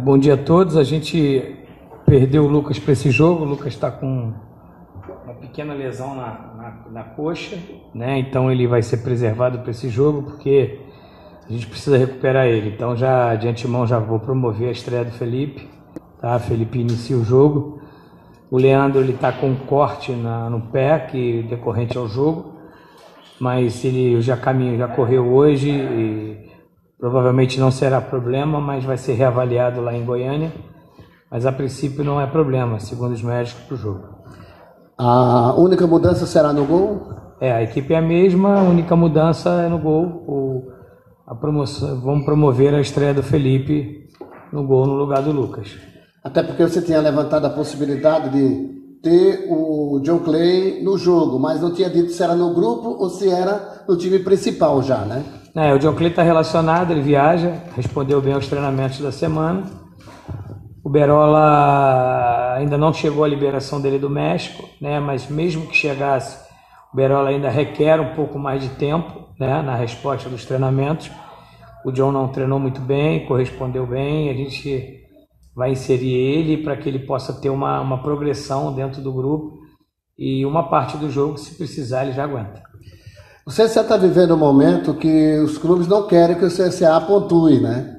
Bom dia a todos. A gente perdeu o Lucas para esse jogo. O Lucas está com uma pequena lesão na coxa, né? Então ele vai ser preservado para esse jogo porque a gente precisa recuperar ele. Então já de antemão já vou promover a estreia do Felipe, tá? Felipe inicia o jogo. O Leandro ele está com um corte no pé que decorrente ao jogo, mas ele já correu hoje e provavelmente não será problema, mas vai ser reavaliado lá em Goiânia. Mas a princípio não é problema, segundo os médicos, para o jogo. A única mudança será no gol? A equipe é a mesma, a única mudança é no gol. Vamos promover a estreia do Felipe no gol no lugar do Lucas. Até porque você tinha levantado a possibilidade de ter o John Clay no jogo, mas não tinha dito se era no grupo ou se era no time principal já, né? O John Clay está relacionado, ele viaja, respondeu bem aos treinamentos da semana. O Berola ainda não chegou à liberação dele do México, né? Mas mesmo que chegasse, o Berola ainda requer um pouco mais de tempo, né? Na resposta dos treinamentos. O John não treinou muito bem, correspondeu bem, a gente vai inserir ele para que ele possa ter uma progressão dentro do grupo e uma parte do jogo, se precisar, ele já aguenta. O CSA está vivendo um momento que os clubes não querem que o CSA pontue, né?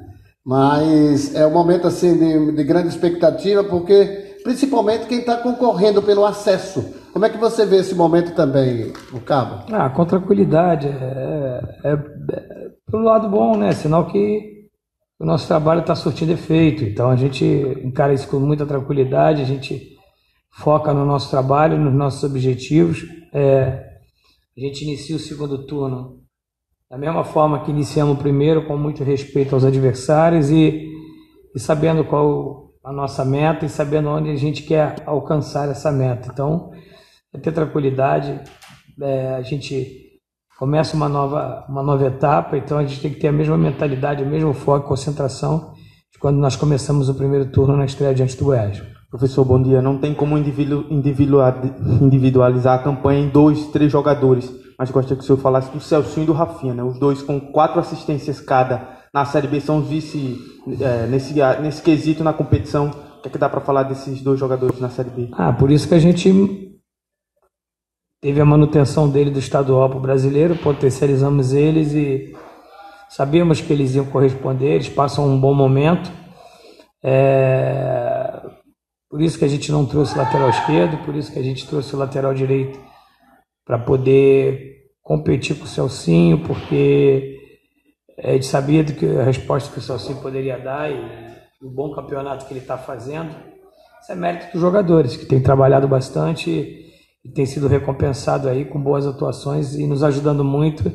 Mas é um momento assim de grande expectativa, porque principalmente quem está concorrendo pelo acesso. Como é que você vê esse momento também, o Cabo? Com tranquilidade, pelo lado bom, né? Sinal que o nosso trabalho está surtindo efeito, então a gente encara isso com muita tranquilidade, a gente foca no nosso trabalho, nos nossos objetivos. A gente inicia o segundo turno da mesma forma que iniciamos o primeiro, com muito respeito aos adversários e sabendo qual a nossa meta e sabendo onde a gente quer alcançar essa meta. Então, é ter tranquilidade, a gente começa uma nova etapa, então a gente tem que ter a mesma mentalidade, o mesmo foco e concentração de quando nós começamos o primeiro turno na estreia diante do Goiás. Professor, bom dia. Não tem como individualizar a campanha em 2, 3 jogadores, mas gostaria que o senhor falasse do Celcinho e do Rafinha, né? Os dois com 4 assistências cada na Série B são vice nesse quesito na competição. O que é que dá para falar desses 2 jogadores na Série B? Por isso que a gente teve a manutenção dele do estadual para o brasileiro, potencializamos eles e sabíamos que eles iam corresponder, eles passam um bom momento. Por isso que a gente não trouxe o lateral esquerdo, por isso que a gente trouxe o lateral direito para poder competir com o Celcinho, porque a gente sabia a resposta que o Celcinho poderia dar e o bom campeonato que ele está fazendo. Isso é mérito dos jogadores, que têm trabalhado bastante e tem sido recompensado aí com boas atuações e nos ajudando muito.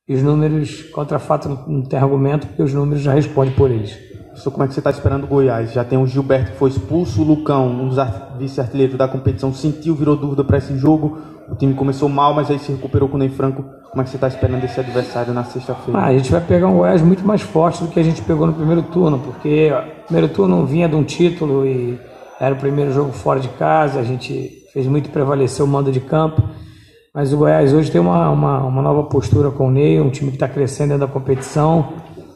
E os números, contra fato, não tem argumento, porque os números já respondem por eles. Professor, como é que você está esperando o Goiás? Já tem o Gilberto que foi expulso, o Lucão, um dos vice-artilheiros da competição, virou dúvida para esse jogo. O time começou mal, mas aí se recuperou com o Ney Franco. Como é que você está esperando esse adversário na sexta-feira? A gente vai pegar um Goiás muito mais forte do que a gente pegou no primeiro turno, porque o primeiro turno vinha de um título e era o primeiro jogo fora de casa, a gente fez muito prevalecer o mando de campo, mas o Goiás hoje tem uma nova postura com o Ney, um time que está crescendo dentro da competição,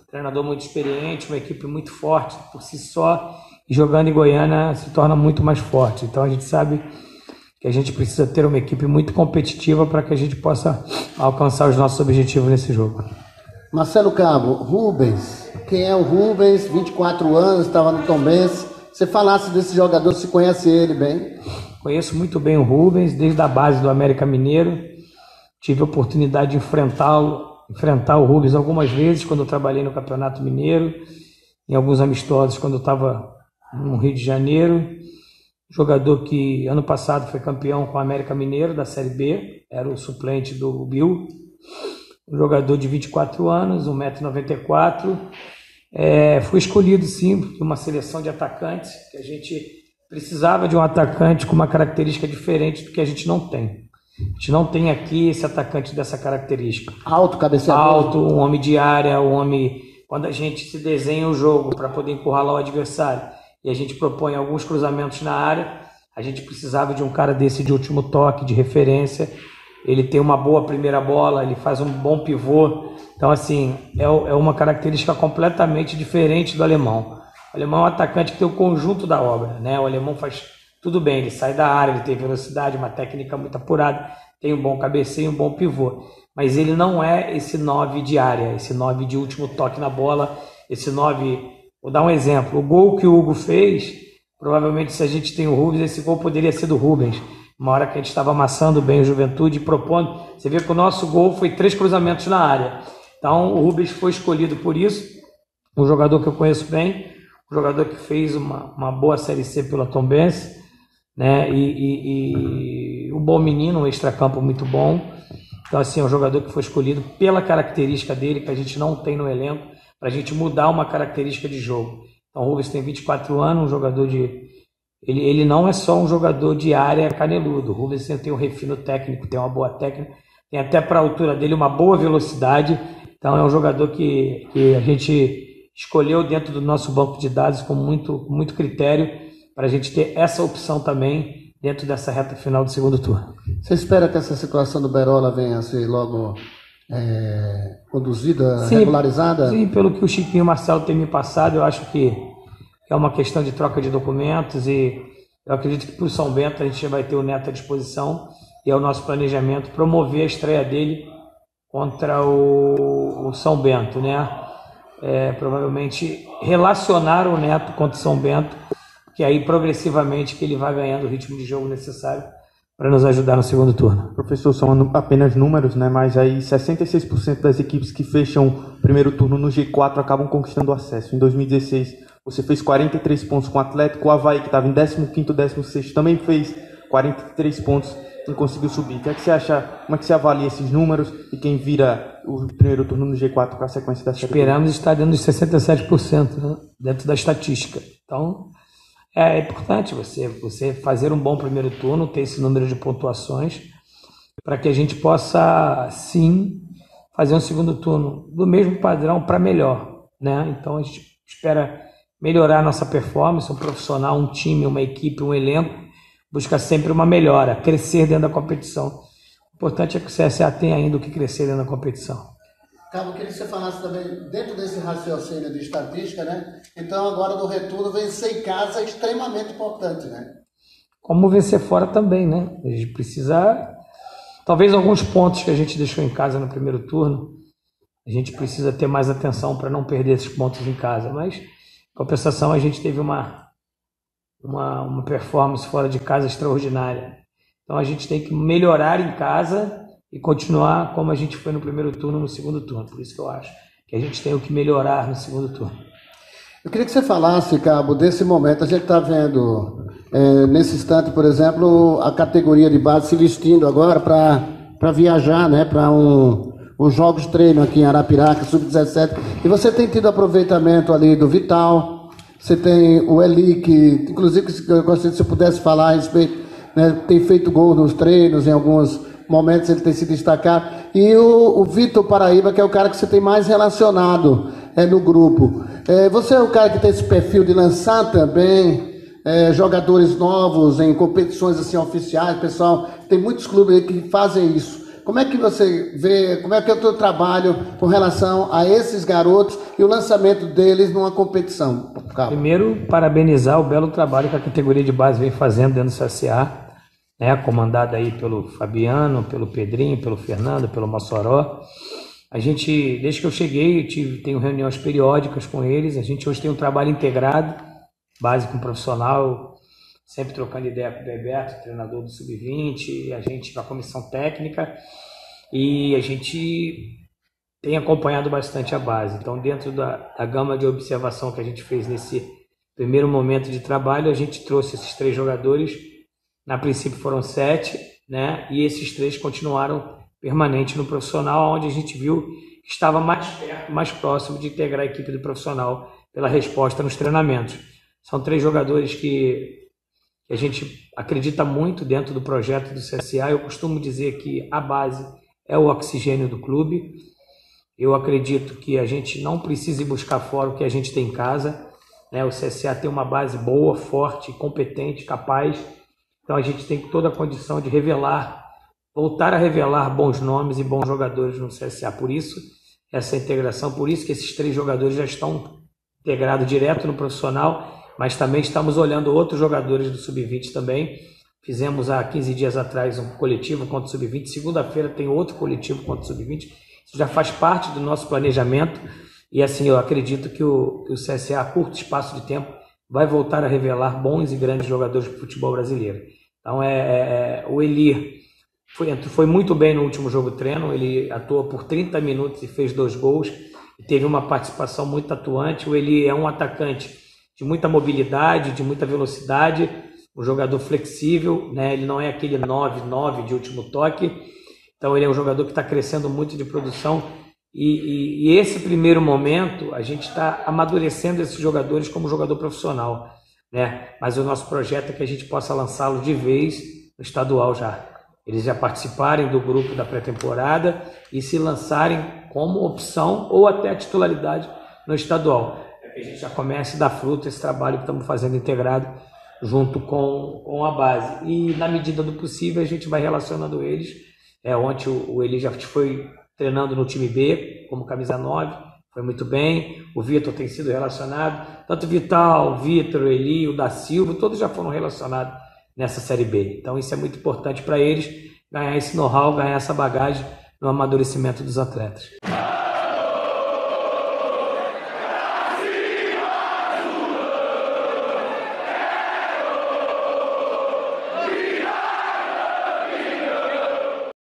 treinador muito experiente, uma equipe muito forte por si só, e jogando em Goiânia se torna muito mais forte. Então a gente sabe que a gente precisa ter uma equipe muito competitiva para que a gente possa alcançar os nossos objetivos nesse jogo. Marcelo Cabo, Rubens, quem é o Rubens? 24 anos, estava no Tombense. Você falasse desse jogador, se conhece ele bem? Conheço muito bem o Rubens, desde a base do América Mineiro. Tive a oportunidade de enfrentar o Rubens algumas vezes quando eu trabalhei no Campeonato Mineiro, em alguns amistosos quando eu estava no Rio de Janeiro. Jogador que ano passado foi campeão com o América Mineiro da Série B, era o suplente do Bill. Um jogador de 24 anos, 1,94 m. Foi escolhido sim por uma seleção de atacantes, que a gente precisava de um atacante com uma característica diferente do que a gente não tem. A gente não tem aqui esse atacante dessa característica. Alto, cabeceador. Alto, um homem de área, um homem... Quando a gente se desenha o jogo para poder encurralar o adversário e a gente propõe alguns cruzamentos na área, a gente precisava de um cara desse de último toque, de referência, ele tem uma boa primeira bola, ele faz um bom pivô. Então, assim, é uma característica completamente diferente do alemão. O alemão é um atacante que tem o conjunto da obra, né? O alemão faz tudo bem, ele sai da área, ele tem velocidade, uma técnica muito apurada, tem um bom cabeceio, um bom pivô. Mas ele não é esse 9 de área, esse 9 de último toque na bola, esse 9... Vou dar um exemplo. O gol que o Hugo fez, provavelmente se a gente tem o Rubens, esse gol poderia ser do Rubens. Uma hora que a gente estava amassando bem o Juventude, propondo. Você vê que o nosso gol foi 3 cruzamentos na área. Então o Rubens foi escolhido por isso. Um jogador que eu conheço bem, um jogador que fez uma boa Série C pela Tombense, né? E um bom menino, um extracampo muito bom. Então, assim, é um jogador que foi escolhido pela característica dele, que a gente não tem no elenco, para a gente mudar uma característica de jogo. Então, o Rubens tem 24 anos, um jogador de... Ele não é só um jogador de área caneludo. O Rubens tem um refino técnico, tem uma boa técnica, tem até para a altura dele uma boa velocidade. Então, é um jogador que a gente escolheu dentro do nosso banco de dados com muito critério, para a gente ter essa opção também dentro dessa reta final do segundo turno. Você espera que essa situação do Berola venha a ser logo conduzida, sim, regularizada? Sim, pelo que o Chiquinho e o Marcelo têm me passado, eu acho que é uma questão de troca de documentos e eu acredito que para o São Bento a gente já vai ter o Neto à disposição e é o nosso planejamento promover a estreia dele contra o São Bento, né? Provavelmente relacionar o Neto contra o São Bento, que aí progressivamente que ele vai ganhando o ritmo de jogo necessário para nos ajudar no segundo turno. Professor, são apenas números, né? Mas aí 66% das equipes que fecham o primeiro turno no G4 acabam conquistando o acesso. Em 2016, você fez 43 pontos com o Atlético, o Avaí, que estava em 15º, 16º, também fez 43 pontos e conseguiu subir. O que é que você acha, como é que você avalia esses números e quem vira o primeiro turno no G4 para a sequência da Série B? Esperamos estar dentro dos 67%, né? Dentro da estatística. Então, é importante você fazer um bom primeiro turno, ter esse número de pontuações, para que a gente possa, sim, fazer um segundo turno do mesmo padrão para melhor, né? Então, a gente espera melhorar a nossa performance, um profissional, um time, uma equipe, um elenco, busca sempre uma melhora, crescer dentro da competição. O importante é que o CSA tenha ainda o que crescer dentro da competição. Cabo, eu queria que você falasse também, dentro desse raciocínio de estatística, né? Então, agora no retorno, vencer em casa é extremamente importante, né? Como vencer fora também, né? A gente precisa... Talvez alguns pontos que a gente deixou em casa no primeiro turno, a gente precisa ter mais atenção para não perder esses pontos em casa, mas, em compensação, a gente teve uma performance fora de casa extraordinária. Então, a gente tem que melhorar em casa e continuar como a gente foi no primeiro turno, no segundo turno. Por isso que eu acho que a gente tem o que melhorar no segundo turno. Eu queria que você falasse, Cabo, desse momento. A gente está vendo, nesse instante, por exemplo, a categoria de base se vestindo agora para viajar, né, para os jogos de treino aqui em Arapiraca, Sub-17. E você tem tido aproveitamento ali do Vital, você tem o Eli, que, inclusive, eu gostaria que você pudesse falar a respeito, né, tem feito gol nos treinos, em alguns momentos ele tem se destacado, e o Vitor Paraíba, que é o cara que você tem mais relacionado no grupo. Você é o cara que tem esse perfil de lançar também jogadores novos em competições assim oficiais, pessoal, tem muitos clubes aí que fazem isso. Como é que você vê, como é que é o teu trabalho com relação a esses garotos e o lançamento deles numa competição? Primeiro, parabenizar o belo trabalho que a categoria de base vem fazendo dentro do CSA, né, comandada aí pelo Fabiano, pelo Pedrinho, pelo Fernando, pelo Mossoró. A gente, desde que eu cheguei, tenho reuniões periódicas com eles. A gente hoje tem um trabalho integrado, base com profissional, sempre trocando ideia com o Bebeto, treinador do Sub-20, a gente com a comissão técnica, e a gente tem acompanhado bastante a base. Então, dentro da gama de observação que a gente fez nesse primeiro momento de trabalho, a gente trouxe esses 3 jogadores. Na princípio foram 7, né? E esses 3 continuaram permanente no profissional, onde a gente viu que estava mais perto, mais próximo de integrar a equipe do profissional pela resposta nos treinamentos. São 3 jogadores que a gente acredita muito dentro do projeto do CSA. Eu costumo dizer que a base é o oxigênio do clube. Eu acredito que a gente não precisa ir buscar fora o que a gente tem em casa, né? O CSA tem uma base boa, forte, competente, capaz. Então a gente tem toda a condição de revelar voltar a revelar bons nomes e bons jogadores no CSA. Por isso, essa integração, por isso que esses 3 jogadores já estão integrados direto no profissional, mas também estamos olhando outros jogadores do Sub-20 também. Fizemos há 15 dias atrás um coletivo contra o Sub-20, segunda-feira tem outro coletivo contra o Sub-20, isso já faz parte do nosso planejamento, e assim, eu acredito que o CSA, a curto espaço de tempo, vai voltar a revelar bons e grandes jogadores do futebol brasileiro. Então, o Eli foi muito bem no último jogo treino, ele atuou por 30 minutos e fez 2 gols, e teve uma participação muito atuante. O Eli é um atacante de muita mobilidade, de muita velocidade, um jogador flexível, né? Ele não é aquele 9-9 de último toque, então ele é um jogador que está crescendo muito de produção, e esse primeiro momento a gente está amadurecendo esses jogadores como jogador profissional, né? Mas o nosso projeto é que a gente possa lançá-los de vez no estadual já. Eles já participarem do grupo da pré-temporada e se lançarem como opção ou até a titularidade no estadual. É que a gente já comece a dar fruto esse trabalho que estamos fazendo integrado junto com a base. E na medida do possível a gente vai relacionando eles. Ontem o Eli já foi treinando no time B como camisa 9, foi muito bem. O Vitor tem sido relacionado, tanto o Vital, o Vitor, o Eli, o da Silva, todos já foram relacionados nessa Série B. Então isso é muito importante para eles, ganhar esse know-how, ganhar essa bagagem no amadurecimento dos atletas.